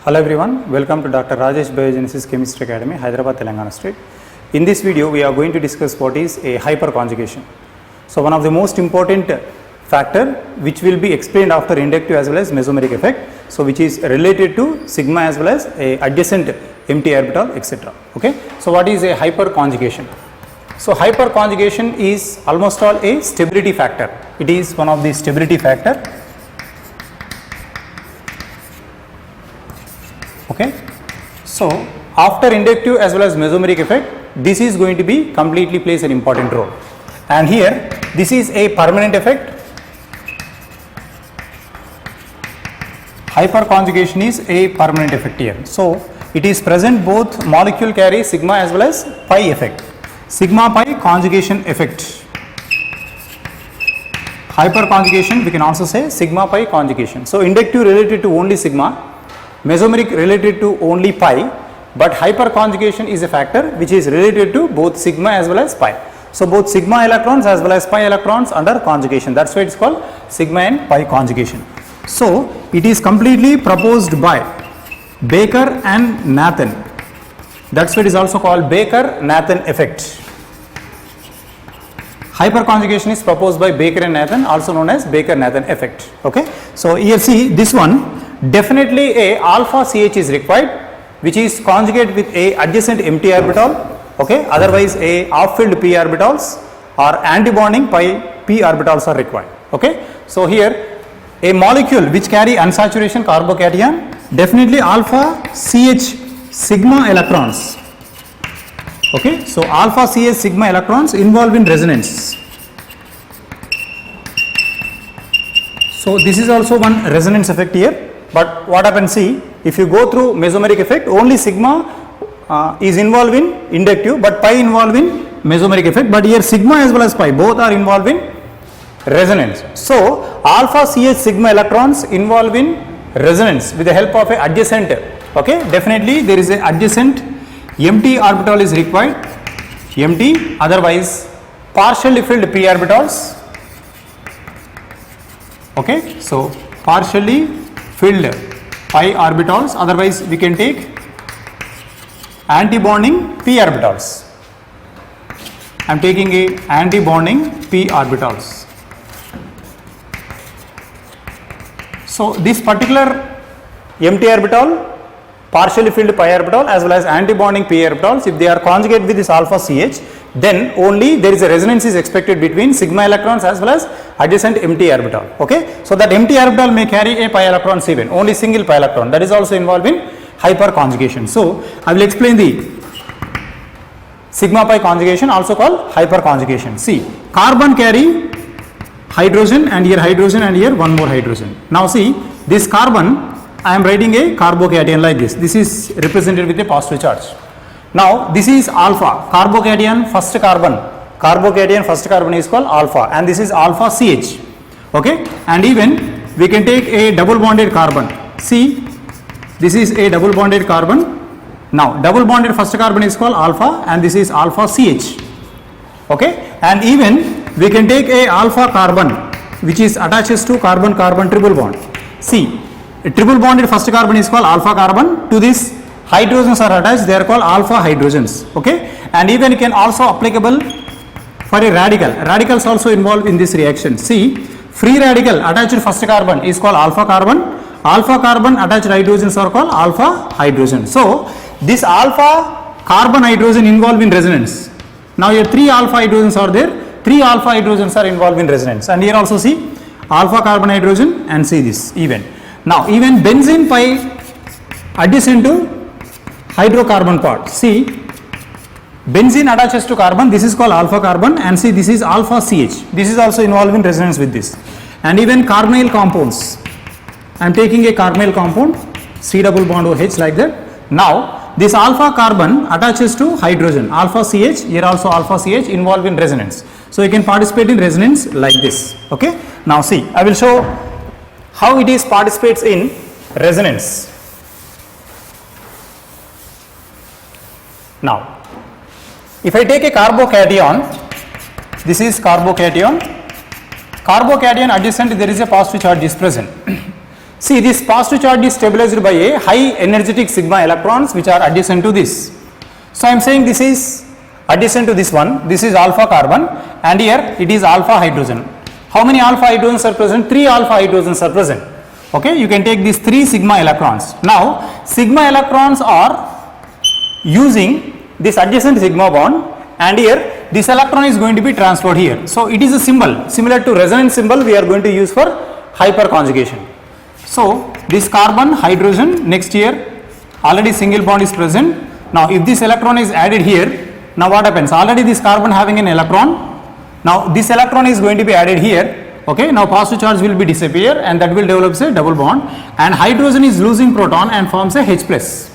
Hello everyone, welcome to Dr. Rajesh Biogenesis Chemistry Academy, Hyderabad, Telangana State. In this video, we are going to discuss what is a hyperconjugation. So, one of the most important factor which will be explained after inductive as well as mesomeric effect. So, which is related to sigma as well as a adjacent empty orbital, etc. Okay. So, what is a hyperconjugation? So, hyperconjugation is almost all a stability factor. It is one of the stability factor. Okay. So, after inductive as well as mesomeric effect, this is going to be completely plays an important role. And here, this is a permanent effect. Hyperconjugation is a permanent effect here. So, it is present both molecule carry sigma as well as pi effect. Sigma pi conjugation effect. Hyperconjugation we can also say sigma pi conjugation. So, inductive related to only sigma, mesomeric related to only pi, but hyperconjugation is a factor which is related to both sigma as well as pi. So, both sigma electrons as well as pi electrons under conjugation, that is why it is called sigma and pi conjugation. So, it is completely proposed by Baker and Nathan, that is why it is also called Baker-Nathan effect. Hyperconjugation is proposed by Baker and Nathan, also known as Baker-Nathan effect. Okay. So, here see this one, definitely a alpha CH is required, which is conjugate with a adjacent empty orbital, okay, otherwise a half filled p orbitals or antibonding pi p orbitals are required. Okay. So, here a molecule which carry unsaturation carbocation, definitely alpha CH sigma electrons. Okay. So, alpha CH sigma electrons involved in resonance. So, this is also one resonance effect here. But what happens, see, if you go through mesomeric effect, only sigma is involved in inductive, but pi involved in mesomeric effect, but here sigma as well as pi both are involved in resonance. So, alpha CH sigma electrons involved in resonance with the help of a adjacent, okay, definitely there is a adjacent empty orbital is required, empty, otherwise partially filled p orbitals, okay. So, partially filled pi orbitals, otherwise we can take antibonding p orbitals. I am taking a antibonding p orbitals. So, this particular empty orbital, partially filled pi orbital as well as antibonding p orbitals, if they are conjugate with this alpha CH, then only there is a resonance is expected between sigma electrons as well as adjacent empty orbital. Okay. So, that empty orbital may carry a pi electron even, only single pi electron, that is also involved in hyperconjugation. So, I will explain the sigma pi conjugation, also called hyperconjugation. See, carbon carry hydrogen and here hydrogen and here one more hydrogen. Now, see this carbon, I am writing a carbocation like this. This is represented with a positive charge. Now, this is alpha, carbocation first carbon. Carbocation first carbon is called alpha and this is alpha CH. Okay. And even we can take a double bonded carbon. See, this is a double bonded carbon. Now, double bonded first carbon is called alpha and this is alpha CH. Okay. And even we can take a alpha carbon which is attaches to carbon carbon triple bond. See, a triple bonded first carbon is called alpha carbon, to this hydrogens are attached, they are called alpha hydrogens. Okay. And even it can also applicable for a radical, radicals also involved in this reaction. See, free radical attached to first carbon is called alpha carbon attached hydrogens are called alpha hydrogen. So, this alpha carbon hydrogen involved in resonance. Now, here 3 alpha hydrogens are there, 3 alpha hydrogens are involved in resonance, and here also see alpha carbon hydrogen and see this even. Now, even benzene pi adjacent to hydrocarbon part, see benzene attaches to carbon, this is called alpha carbon, and see this is alpha CH, this is also involved in resonance with this. And even carbonyl compounds, I am taking a carbonyl compound, C double bond OH like that. Now, this alpha carbon attaches to hydrogen, alpha CH, here also alpha CH involved in resonance. So, you can participate in resonance like this. Okay. Now, see, I will show how it is participates in resonance. Now, if I take a carbocation, this is carbocation, carbocation adjacent there is a positive charge is present. See, this positive charge is stabilized by a high energetic sigma electrons which are adjacent to this. So I am saying this is adjacent to this one, this is alpha carbon, and here it is alpha hydrogen. How many alpha hydrogens are present? 3 alpha hydrogens are present. Okay, you can take these 3 sigma electrons. Now sigma electrons are using this adjacent sigma bond, and here this electron is going to be transferred here. So it is a symbol similar to resonance symbol we are going to use for hyperconjugation. So this carbon hydrogen, next here already single bond is present. Now if this electron is added here, now what happens? Already this carbon having an electron, now this electron is going to be added here. Okay, now positive charge will be disappear, and that will develop a double bond, and hydrogen is losing proton and forms a H plus.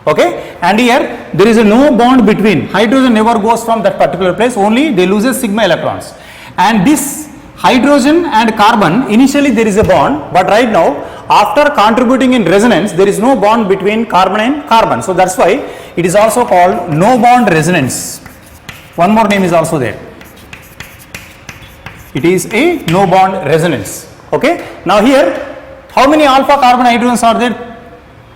Okay, and here there is a no bond between, hydrogen never goes from that particular place, only they loses sigma electrons, and this hydrogen and carbon initially there is a bond, but right now after contributing in resonance there is no bond between carbon and carbon. So that's why it is also called no bond resonance. One more name is also there, it is a no bond resonance. Okay, now here how many alpha carbon hydrogens are there?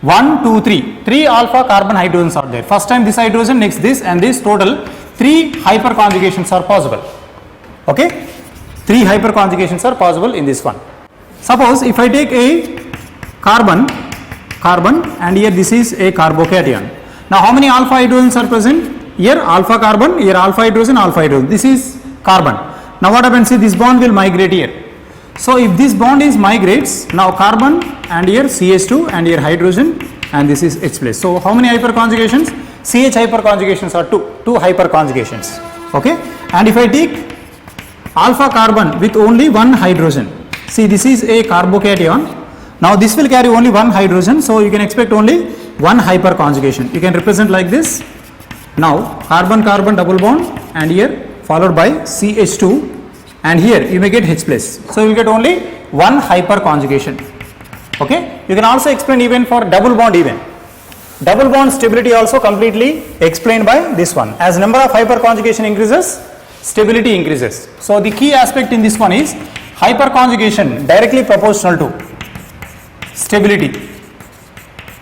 1, 2, 3. 3 alpha carbon hydrogens are there. First time this hydrogen, next this, and this, total 3 hyperconjugations are possible. Okay, 3 hyperconjugations are possible in this one. Suppose if I take a carbon, and here this is a carbocation. Now how many alpha hydrogens are present? Here alpha carbon, here alpha hydrogen, this is carbon. Now what happens? See, this bond will migrate here. So if this bond is migrates, now carbon and here CH2 and here hydrogen, and this is H plus. So how many hyperconjugations? CH hyperconjugations are 2 hyperconjugations. Okay, and if I take alpha carbon with only 1 hydrogen, see this is a carbocation. Now this will carry only 1 hydrogen, so you can expect only 1 hyperconjugation. You can represent like this. Now carbon carbon double bond, and here followed by CH2, and here you may get H plus. So you will get only 1 hyperconjugation. Okay, you can also explain even for double bond even. Double bond stability also completely explained by this one. As number of hyperconjugation increases, stability increases. So the key aspect in this one is hyperconjugation directly proportional to stability.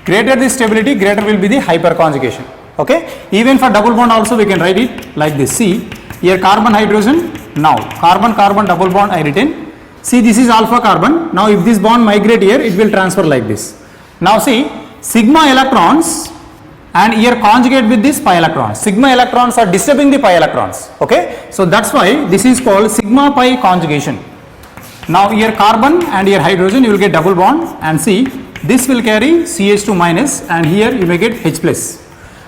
Greater the stability, greater will be the hyperconjugation. Okay, even for double bond also we can write it like this. See, here carbon hydrogen, now carbon carbon double bond I written. See, this is alpha carbon. Now if this bond migrate here, it will transfer like this. Now see, sigma electrons and here conjugate with this pi electrons. Sigma electrons are disturbing the pi electrons. Okay, so that's why this is called sigma pi conjugation. Now here carbon and here hydrogen, you will get double bond, and see this will carry CH2 minus, and here you may get H plus.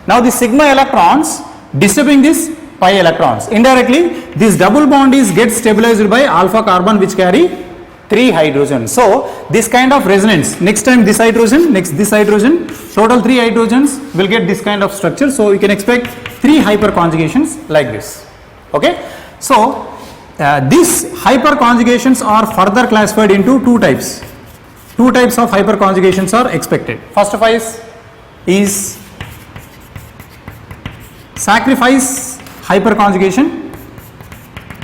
Now the sigma electrons disturbing this pi electrons. Indirectly this double bond is get stabilized by alpha carbon which carry 3 hydrogen. So this kind of resonance, next time this hydrogen, next this hydrogen, total 3 hydrogens will get this kind of structure. So you can expect 3 hyperconjugations like this. Okay, so these hyperconjugations are further classified into 2 types. 2 types of hyperconjugations are expected. First of all is sacrifice hyperconjugation.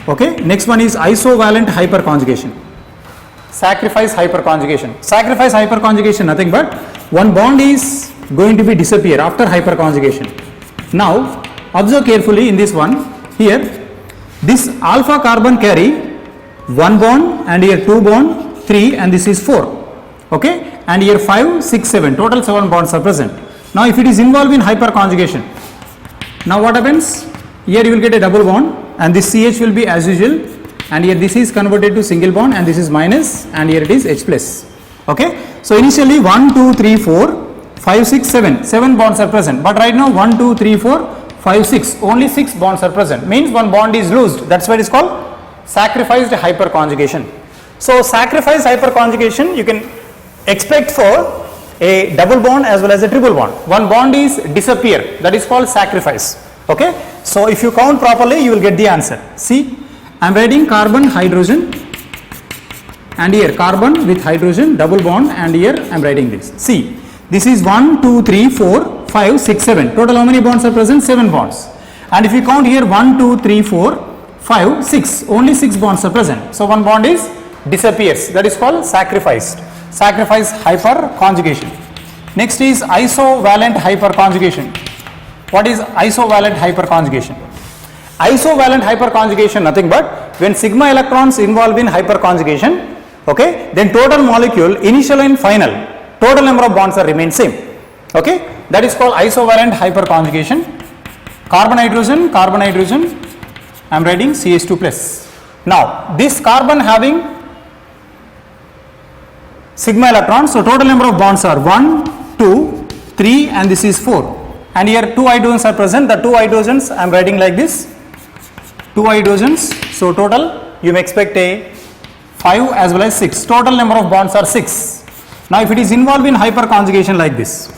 Okay, next one is isovalent hyperconjugation. Sacrifice hyperconjugation. Sacrifice hyperconjugation nothing but one bond is going to be disappear after hyperconjugation. Now observe carefully in this one. Here this alpha carbon carry 1 bond, and here 2 bond, 3, and this is 4. Okay, and here 5, 6, 7, total 7 bonds are present. Now if it is involved in hyperconjugation, now what happens? Here you will get a double bond, and this CH will be as usual, and here this is converted to single bond, and this is minus, and here it is H plus. Okay, so initially 1, 2, 3, 4, 5, 6, 7, 7 bonds are present, but right now 1, 2, 3, 4, 5, 6, only 6 bonds are present, means one bond is loosed. That's why it is called sacrificed hyperconjugation. So sacrifice hyperconjugation you can expect for a double bond as well as a triple bond. One bond is disappear, that is called sacrifice. Okay, so if you count properly you will get the answer. See, I am writing carbon hydrogen, and here carbon with hydrogen double bond, and here I am writing this. See, this is 1, 2, 3, 4, 5, 6, 7. Total how many bonds are present? 7 bonds. And if you count here 1, 2, 3, 4, 5, 6, only 6 bonds are present. So one bond is disappears, that is called sacrificed. sacrifice hyperconjugation. Next is isovalent hyperconjugation. What is isovalent hyperconjugation? Isovalent hyperconjugation nothing but when sigma electrons involved in hyperconjugation, okay, then total molecule initial and final total number of bonds are remain same, okay, that is called isovalent hyperconjugation. Carbon hydrogen, I am writing CH2 plus. Now this carbon having sigma electrons, so total number of bonds are 1, 2, 3 and this is 4, and here 2 hydrogens are present. The 2 hydrogens I am writing like this, 2 hydrogens, so total you may expect a 5 as well as 6, total number of bonds are 6. Now if it is involved in hyperconjugation like this,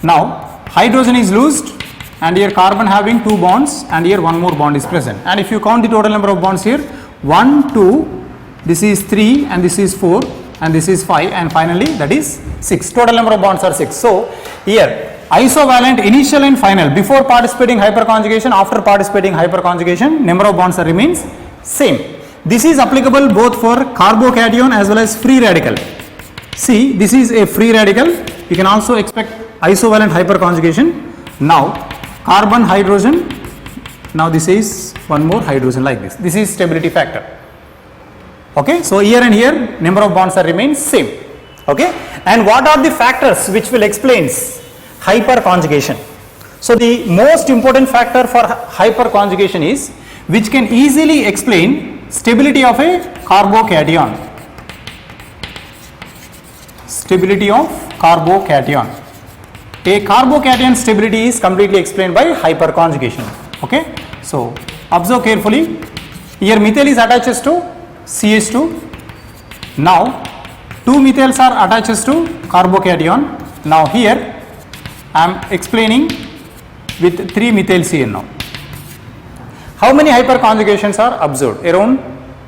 now hydrogen is loosed and here carbon having 2 bonds and here one more bond is present, and if you count the total number of bonds here, 1, 2, this is 3 and this is 4 and this is 5 and finally that is 6, total number of bonds are 6. So here isovalent initial and final, before participating hyperconjugation, after participating hyperconjugation, number of bonds are remains same. This is applicable both for carbocation as well as free radical. See, this is a free radical, you can also expect isovalent hyperconjugation. Now carbon hydrogen, now this is one more hydrogen like this, this is stability factor, okay. So here and here number of bonds are remain same, okay. And what are the factors which will explain hyperconjugation? So the most important factor for hyperconjugation is which can easily explain stability of a carbocation, stability of carbocation. A carbocation stability is completely explained by hyperconjugation, okay. So observe carefully, here methyl is attached to CH2, now 2 methyls are attached to carbocation. Now here I am explaining with 3 methyls here. Now how many hyperconjugations are observed around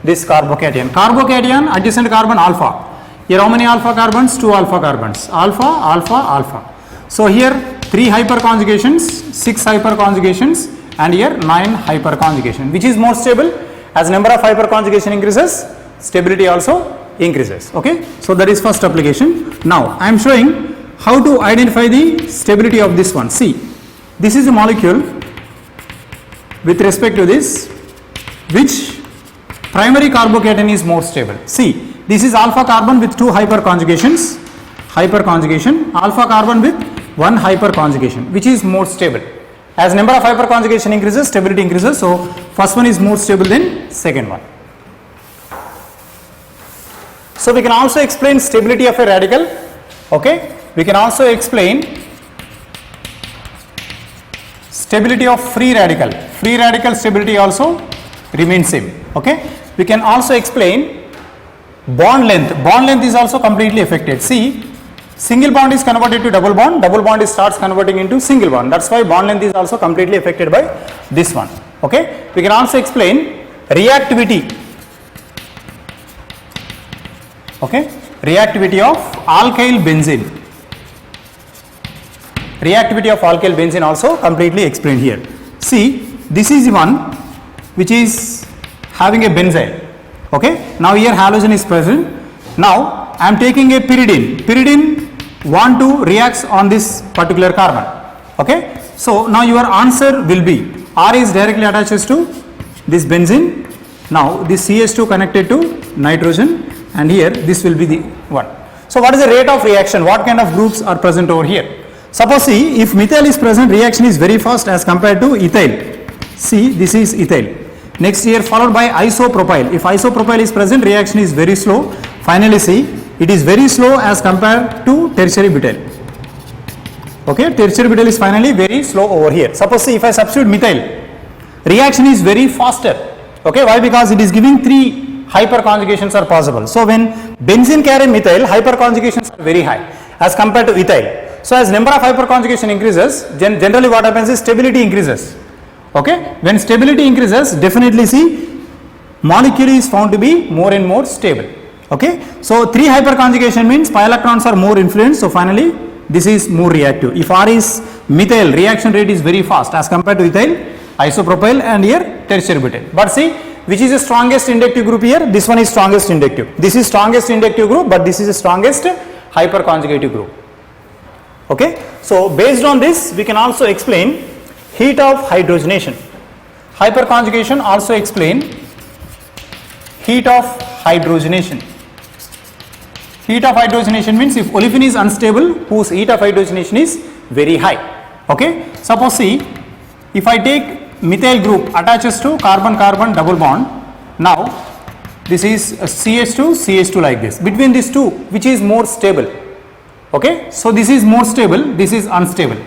this carbocation? Carbocation adjacent carbon alpha, here how many alpha carbons? 2 alpha carbons, alpha, alpha, alpha. So here 3 hyperconjugations, 6 hyperconjugations and here 9 hyperconjugation. Which is more stable? As number of hyperconjugation increases, stability also increases, okay. So that is first application. Now I am showing how to identify the stability of this one. See, this is a molecule with respect to this, which primary carbocation is more stable. See, this is alpha carbon with 2 hyperconjugations, alpha carbon with 1 hyperconjugation, which is more stable. As number of hyperconjugation increases, stability increases. So first one is more stable than second one. So we can also explain stability of a radical, okay. We can also explain stability of free radical. Free radical stability also remains same, okay. We can also explain bond length. Bond length is also completely affected. See, single bond is converted to double bond is starts converting into single bond. That's why bond length is also completely affected by this one, okay. We can also explain reactivity, okay, reactivity of alkyl benzene. Reactivity of alkyl benzene also completely explained here. See, this is one which is having a benzyl, okay. Now here halogen is present. Now I am taking a pyridine. Pyridine want to react on this particular carbon, okay. So now your answer will be R is directly attached to this benzene. Now this CH2 connected to nitrogen and here this will be the one. So what is the rate of reaction? What kind of groups are present over here? Suppose see, if methyl is present, reaction is very fast as compared to ethyl. See, this is ethyl. Next here followed by isopropyl. If isopropyl is present, reaction is very slow. Finally see, it is very slow as compared to tertiary butyl. Okay, tertiary butyl is finally very slow over here. Suppose see, if I substitute methyl, reaction is very faster. Okay, why? Because it is giving 3 hyperconjugations are possible. So when benzene carry methyl, hyperconjugations are very high as compared to ethyl. So as number of hyperconjugation increases, generally what happens is stability increases. Okay, when stability increases, definitely see molecule is found to be more and more stable. Okay, so 3 hyperconjugation means pi electrons are more influenced. So finally this is more reactive. If R is methyl, reaction rate is very fast as compared to ethyl, isopropyl and here tertiary butyl. But see, which is the strongest inductive group here? This one is strongest inductive. This is strongest inductive group, but this is the strongest hyperconjugative group. Okay. So based on this, we can also explain heat of hydrogenation. Hyperconjugation also explain heat of hydrogenation. Heat of hydrogenation means if olefin is unstable, whose heat of hydrogenation is very high. Okay. Suppose see, if I take methyl group attaches to carbon-carbon double bond, now this is CH2 like this. Between these two, which is more stable? Okay. So this is more stable, this is unstable.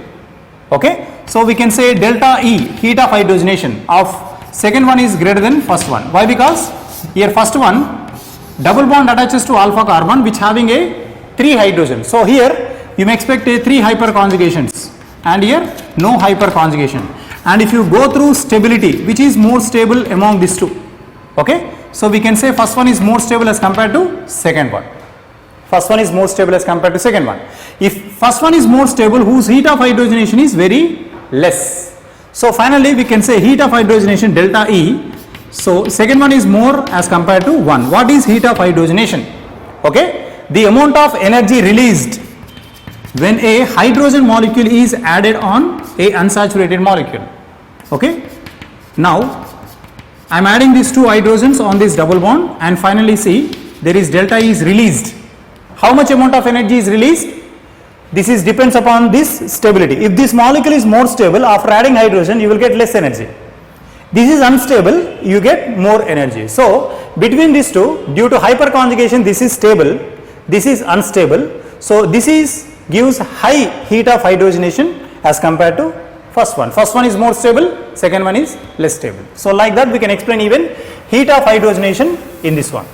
Okay. So we can say delta E, heat of hydrogenation of second one is greater than first one. Why? Because here first one double bond attaches to alpha carbon which having a 3 hydrogen. So here you may expect a 3 hyperconjugations and here no hyperconjugation. And if you go through stability, which is more stable among these two? Okay. So we can say first one is more stable as compared to second one. First one is more stable as compared to second one. If first one is more stable, whose heat of hydrogenation is very less. So finally we can say heat of hydrogenation delta E. So second one is more as compared to 1. What is heat of hydrogenation? Okay. The amount of energy released when a hydrogen molecule is added on a unsaturated molecule. Okay. Now I am adding these 2 hydrogens on this double bond and finally see there is delta E is released. How much amount of energy is released? This is depends upon this stability. If this molecule is more stable, after adding hydrogen you will get less energy. This is unstable, you get more energy. So between these two, due to hyperconjugation, this is stable, this is unstable. So this is gives high heat of hydrogenation as compared to first one. First one is more stable, second one is less stable. So like that we can explain even heat of hydrogenation in this one.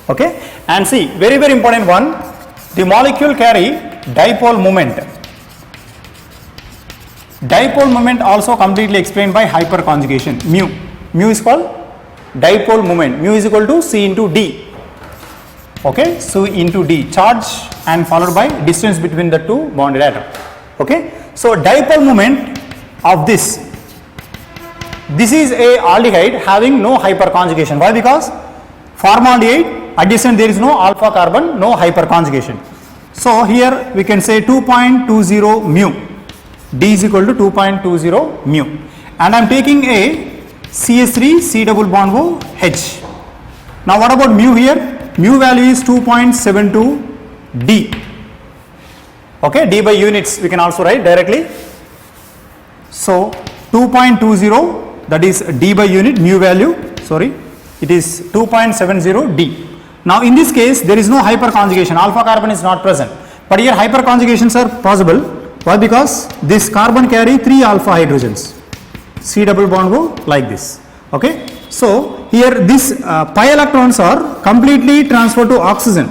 Okay. And see, very important one, the molecule carry dipole moment. Dipole moment also completely explained by hyperconjugation. Mu is called dipole moment. Mu is equal to C into D. Okay, so into D, charge and followed by distance between the two bonded atom. Okay, so dipole moment of this is a aldehyde having no hyperconjugation. Why? Because formaldehyde adjacent there is no alpha carbon, no hyperconjugation. So here we can say 2.20 mu. D is equal to 2.20 mu, and I am taking a CH3 C double bond O H. Now what about mu here? Mu value is 2.72 D. Okay, D by units we can also write directly. So 2.20, that is D by unit, mu value, sorry, it is 2.70 D. Now in this case there is no hyperconjugation, alpha carbon is not present, but here hyperconjugations are possible. Why? Because this carbon carry 3 alpha hydrogens, C double bond O like this. Okay. So here this pi electrons are completely transferred to oxygen.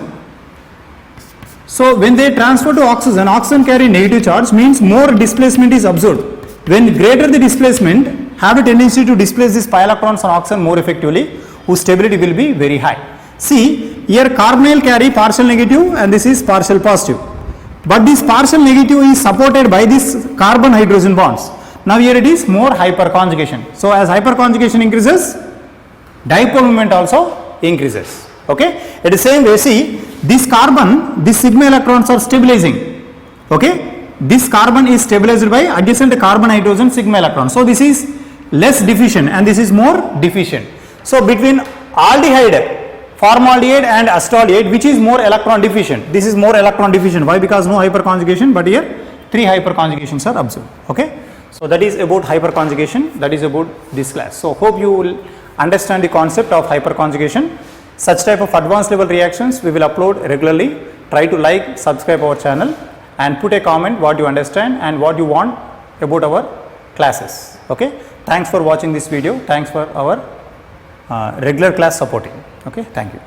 So when they transfer to oxygen, oxygen carry negative charge, means more displacement is observed. When greater the displacement, have a tendency to displace these pi electrons on oxygen more effectively, whose stability will be very high. See here carbonyl carry partial negative and this is partial positive. But this partial negative is supported by this carbon hydrogen bonds. Now here it is more hyperconjugation. So as hyperconjugation increases, dipole moment also increases. Okay. At the same way, see this carbon, this sigma electrons are stabilizing. Okay. This carbon is stabilized by adjacent carbon hydrogen sigma electron. So this is less deficient and this is more deficient. So between aldehyde, formaldehyde and acetaldehyde, which is more electron deficient? This is more electron deficient. Why? Because no hyperconjugation, but here 3 hyperconjugations are observed. Okay. So that is about hyperconjugation, that is about this class. So hope you will understand the concept of hyperconjugation. Such type of advanced level reactions we will upload regularly. Try to like, subscribe our channel and put a comment what you understand and what you want about our classes. Okay. Thanks for watching this video. Thanks for our regular class supporting. Okay. Thank you.